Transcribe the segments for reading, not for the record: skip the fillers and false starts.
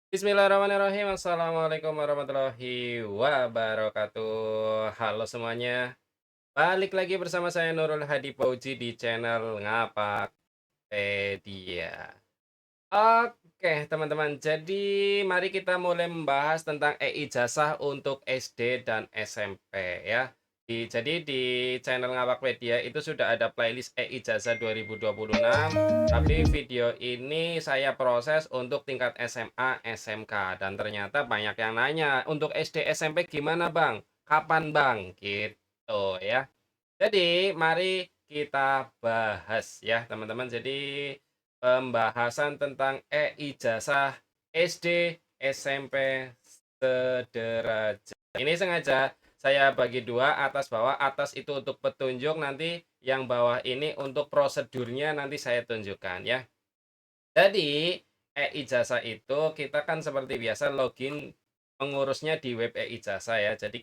Bismillahirrahmanirrahim. Assalamualaikum warahmatullahi wabarakatuh. Halo semuanya. Balik lagi bersama saya Nurul Hadi Fauzi di channel Ngapakpedia. Oke, teman-teman. Jadi mari kita mulai membahas tentang e-ijazah untuk SD dan SMP ya. Jadi di channel Ngapakpedia itu sudah ada playlist e-ijazah 2026, tapi video ini saya proses untuk tingkat SMA, SMK dan ternyata banyak yang nanya, "Untuk SD, SMP gimana, Bang? Kapan, Bang?" Gitu ya. Jadi, mari kita bahas ya, teman-teman. Jadi, pembahasan tentang e-ijazah SD, SMP sederajat. Ini sengaja saya bagi dua, atas bawah. Atas itu untuk petunjuk, nanti yang bawah ini untuk prosedurnya nanti saya tunjukkan ya. Jadi, e-ijazah itu kita kan seperti biasa login mengurusnya di web e-ijazah ya. Jadi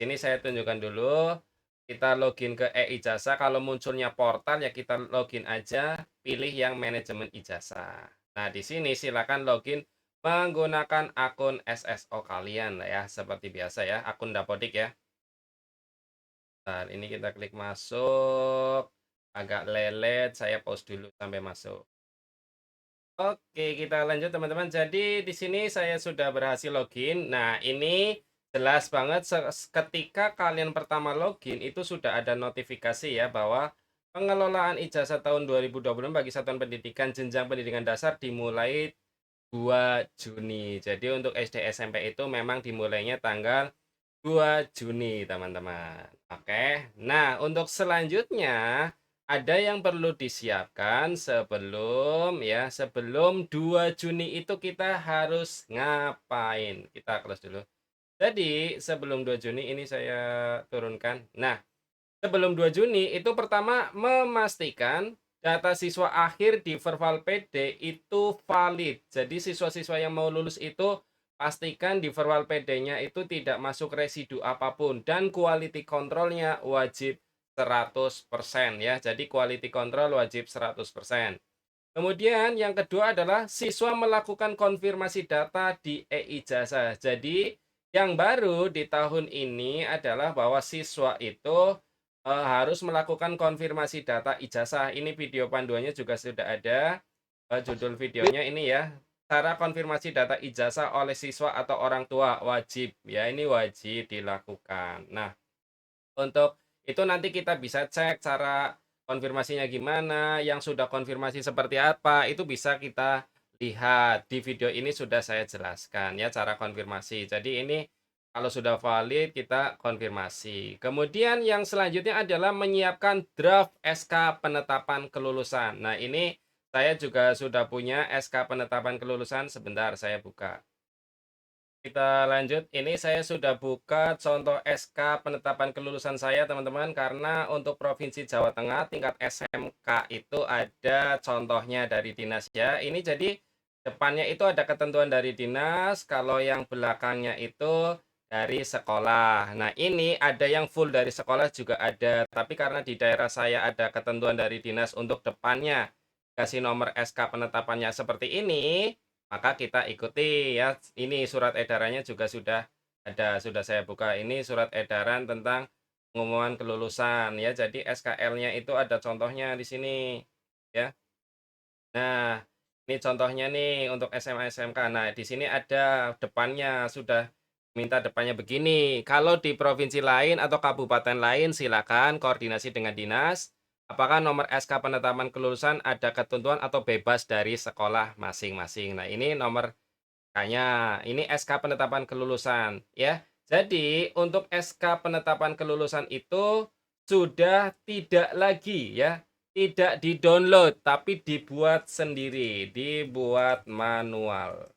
ini saya tunjukkan dulu, kita login ke e-ijazah, kalau munculnya portal ya kita login aja, pilih yang manajemen ijazah. Nah, di sini silakan login menggunakan akun SSO kalian lah ya, seperti biasa ya, akun Dapodik ya. Nah, ini kita klik masuk, agak lelet, saya pause dulu sampai masuk. Oke, kita lanjut teman-teman. Jadi di sini saya sudah berhasil login. Nah, ini jelas banget ketika kalian pertama login itu sudah ada notifikasi ya bahwa pengelolaan ijazah tahun 2026 bagi satuan pendidikan jenjang pendidikan dasar dimulai 2 Juni. Jadi untuk SD SMP itu memang dimulainya tanggal 2 Juni, teman-teman. Oke. Nah, untuk selanjutnya ada yang perlu disiapkan sebelum 2 Juni itu kita harus ngapain? Kita close dulu. Jadi, sebelum 2 Juni ini saya turunkan. Nah, sebelum 2 Juni itu pertama memastikan data siswa akhir di Verval PD itu valid. Jadi siswa-siswa yang mau lulus itu pastikan di Verval PD-nya itu tidak masuk residu apapun dan quality control-nya wajib 100% ya. Jadi quality control wajib 100%. Kemudian yang kedua adalah siswa melakukan konfirmasi data di e-ijazah. Jadi yang baru di tahun ini adalah bahwa siswa itu harus melakukan konfirmasi data ijazah. Ini video panduannya juga sudah ada. Judul videonya ini ya, cara konfirmasi data ijazah oleh siswa atau orang tua wajib. Ya, ini wajib dilakukan. Nah, untuk itu nanti kita bisa cek cara konfirmasinya gimana, yang sudah konfirmasi seperti apa, itu bisa kita lihat. Di video ini sudah saya jelaskan ya cara konfirmasi. Jadi ini kalau sudah valid kita konfirmasi. Kemudian yang selanjutnya adalah menyiapkan draft SK penetapan kelulusan. Nah, ini saya juga sudah punya SK penetapan kelulusan, sebentar saya buka. Kita lanjut, ini saya sudah buka contoh SK penetapan kelulusan saya teman-teman, karena untuk Provinsi Jawa Tengah tingkat SMK itu ada contohnya dari dinas ya. Ini jadi depannya itu ada ketentuan dari dinas, kalau yang belakangnya itu dari sekolah. Nah, ini ada yang full dari sekolah juga ada, tapi karena di daerah saya ada ketentuan dari dinas untuk depannya kasih nomor SK penetapannya seperti ini, maka kita ikuti ya. Ini surat edarannya juga sudah ada, sudah saya buka. Ini surat edaran tentang pengumuman kelulusan ya. Jadi SKL-nya itu ada contohnya di sini ya. Nah, ini contohnya nih untuk SMA SMK. Nah, di sini ada depannya, sudah minta depannya begini. Kalau di provinsi lain atau kabupaten lain silakan koordinasi dengan dinas. Apakah nomor SK penetapan kelulusan ada ketentuan atau bebas dari sekolah masing-masing. Nah, ini nomor Makanya, ini SK penetapan kelulusan, ya. Jadi, untuk SK penetapan kelulusan itu sudah tidak lagi ya, tidak di-download, tapi dibuat sendiri, dibuat manual.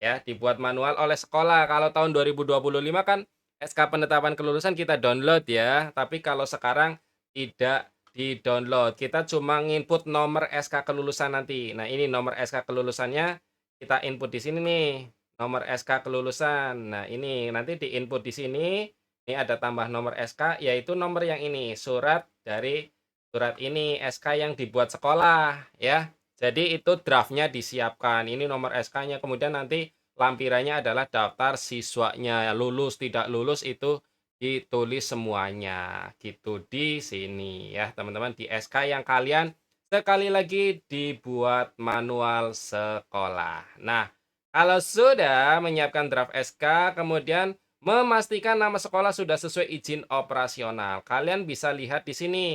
Ya, dibuat manual oleh sekolah. Kalau tahun 2025 kan SK penetapan kelulusan kita download ya, tapi kalau sekarang tidak di-download. Kita cuma nginput nomor SK kelulusan nanti. Nah, ini nomor SK kelulusannya kita input di sini nih, nomor SK kelulusan. Nah, ini nanti di-input di sini. Ini ada tambah nomor SK, yaitu nomor yang ini, surat ini SK yang dibuat sekolah ya. Jadi itu draft-nya disiapkan, ini nomor SK-nya, kemudian nanti lampirannya adalah daftar siswanya, lulus, tidak lulus itu ditulis semuanya, gitu di sini ya, teman-teman, di SK yang kalian sekali lagi dibuat manual sekolah. Nah, kalau sudah menyiapkan draft SK, kemudian memastikan nama sekolah sudah sesuai izin operasional. Kalian bisa lihat di sini,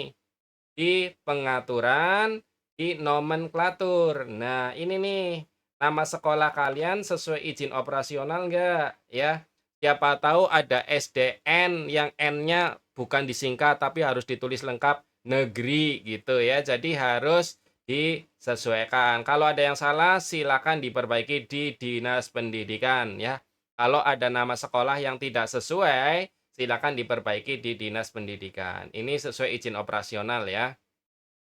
di pengaturan, di nomenklatur. Nah, ini nih, nama sekolah kalian sesuai izin operasional enggak, ya. Siapa tahu ada SDN yang N-nya bukan disingkat, tapi harus ditulis lengkap negeri gitu ya. Jadi harus disesuaikan. Kalau ada yang salah, silakan diperbaiki di Dinas Pendidikan ya. Kalau ada nama sekolah yang tidak sesuai, silakan diperbaiki di Dinas Pendidikan. Ini sesuai izin operasional ya.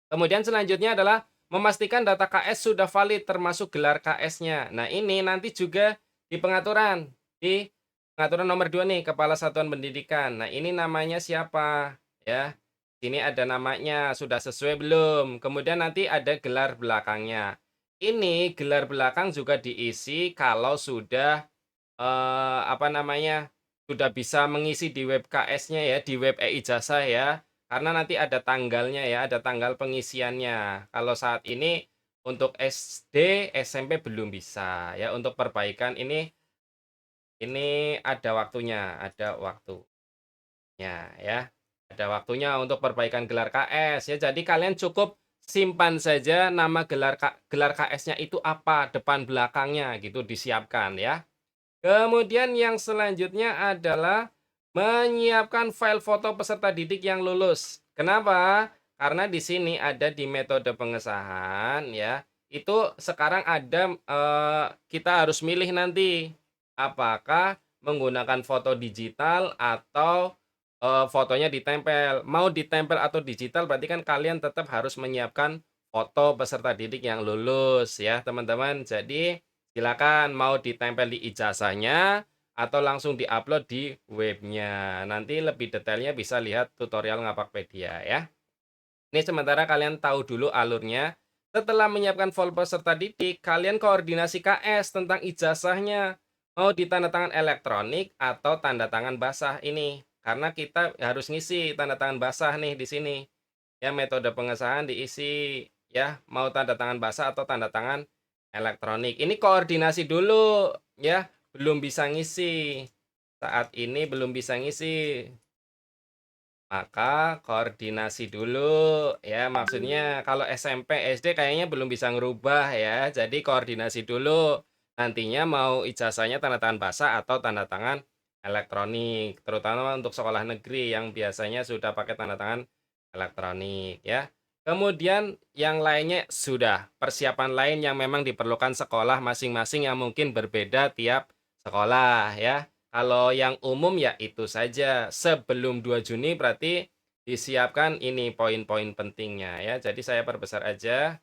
Kemudian selanjutnya adalah memastikan data KS sudah valid termasuk gelar KS-nya. Nah, ini nanti juga di pengaturan nomor 2 nih, Kepala Satuan Pendidikan. Nah, ini namanya siapa? Ya. Sini ada namanya, sudah sesuai belum? Kemudian nanti ada gelar belakangnya. Ini gelar belakang juga diisi kalau sudah apa namanya, sudah bisa mengisi di web KS-nya ya, di web e-Ijazah ya. Karena nanti ada tanggalnya ya, ada tanggal pengisiannya. Kalau saat ini untuk SD, SMP belum bisa ya, untuk perbaikan ini ada waktunya ya. Ada waktunya untuk perbaikan gelar KS ya. Jadi kalian cukup simpan saja nama gelar KS-nya itu apa, depan belakangnya gitu disiapkan ya. Kemudian yang selanjutnya adalah menyiapkan file foto peserta didik yang lulus. Kenapa? Karena di sini ada di metode pengesahan ya. Itu sekarang ada kita harus milih nanti apakah menggunakan foto digital atau fotonya ditempel. Mau ditempel atau digital berarti kan kalian tetap harus menyiapkan foto peserta didik yang lulus ya, teman-teman. Jadi silakan mau ditempel di ijazahnya atau langsung diupload di webnya. Nanti lebih detailnya bisa lihat tutorial Ngapakpedia ya. Ini sementara kalian tahu dulu alurnya. Setelah menyiapkan file peserta didik, kalian koordinasi KS tentang ijazahnya. Mau ditandatangan elektronik atau tanda tangan basah ini. Karena kita harus ngisi tanda tangan basah nih di sini. Ya, metode pengesahan diisi ya, mau tanda tangan basah atau tanda tangan elektronik. Ini koordinasi dulu ya, belum bisa ngisi. Saat ini belum bisa ngisi. Maka koordinasi dulu ya, maksudnya kalau SMP, SD kayaknya belum bisa ngerubah ya. Jadi koordinasi dulu. Nantinya mau ijazahnya tanda tangan basah atau tanda tangan elektronik, terutama untuk sekolah negeri yang biasanya sudah pakai tanda tangan elektronik ya. Kemudian yang lainnya sudah persiapan lain yang memang diperlukan sekolah masing-masing yang mungkin berbeda tiap sekolah ya. Kalau yang umum ya itu saja, sebelum 2 Juni berarti disiapkan ini poin-poin pentingnya ya. Jadi saya perbesar aja.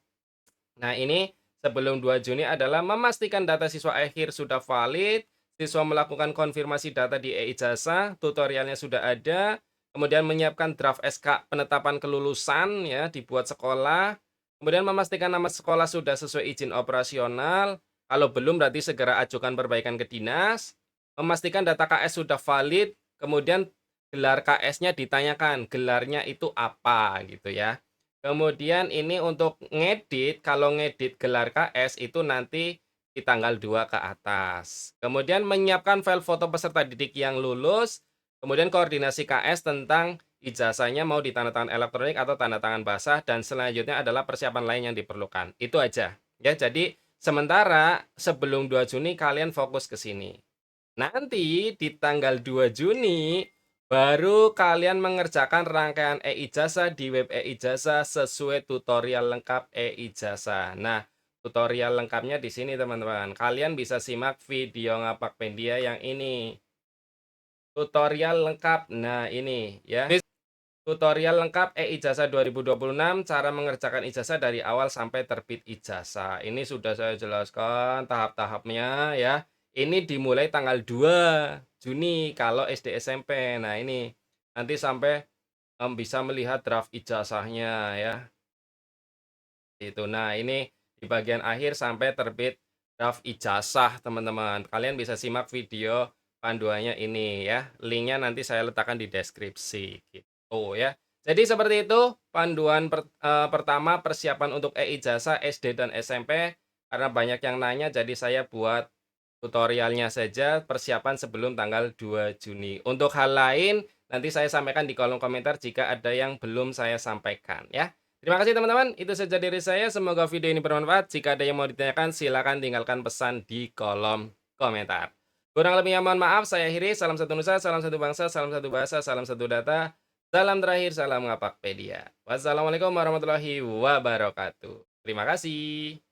Nah, ini sebelum 2 Juni adalah memastikan data siswa akhir sudah valid, siswa melakukan konfirmasi data di e-Ijazah, tutorialnya sudah ada, kemudian menyiapkan draft SK penetapan kelulusan ya, dibuat sekolah, kemudian memastikan nama sekolah sudah sesuai izin operasional, kalau belum berarti segera ajukan perbaikan ke dinas, memastikan data KS sudah valid, kemudian gelar KS-nya ditanyakan, gelarnya itu apa gitu ya. Kemudian ini untuk ngedit, kalau ngedit gelar KS itu nanti di tanggal 2 ke atas. Kemudian menyiapkan file foto peserta didik yang lulus, kemudian koordinasi KS tentang ijazahnya mau ditandatangan elektronik atau tanda tangan basah, dan selanjutnya adalah persiapan lain yang diperlukan. Itu aja. Ya, jadi sementara sebelum 2 Juni kalian fokus ke sini. Nanti di tanggal 2 Juni baru kalian mengerjakan rangkaian e-ijazah di web e-ijazah sesuai tutorial lengkap e-ijazah. Nah, tutorial lengkapnya di sini teman-teman. Kalian bisa simak video Ngapakpedia yang ini. Tutorial lengkap. Nah, ini ya. Tutorial lengkap e-ijazah 2026, cara mengerjakan ijazah dari awal sampai terbit ijazah. Ini sudah saya jelaskan tahap-tahapnya ya. Ini dimulai tanggal 2 Juni kalau SD SMP. Nah, ini nanti sampai bisa melihat draft ijazahnya ya. Itu. Nah, ini di bagian akhir sampai terbit draft ijazah, teman-teman. Kalian bisa simak video panduannya ini ya. Linknya nanti saya letakkan di deskripsi gitu ya. Jadi seperti itu panduan pertama persiapan untuk e-ijazah SD dan SMP, karena banyak yang nanya jadi saya buat tutorialnya saja persiapan sebelum tanggal 2 Juni. Untuk hal lain nanti saya sampaikan di kolom komentar jika ada yang belum saya sampaikan ya. Terima kasih teman-teman, itu saja dari saya. Semoga video ini bermanfaat. Jika ada yang mau ditanyakan, silakan tinggalkan pesan di kolom komentar. Kurang lebihnya mohon maaf, saya akhiri. Salam satu nusa, salam satu bangsa, salam satu bahasa, salam satu data. Salam terakhir, salam Ngapakpedia. Wassalamualaikum warahmatullahi wabarakatuh. Terima kasih.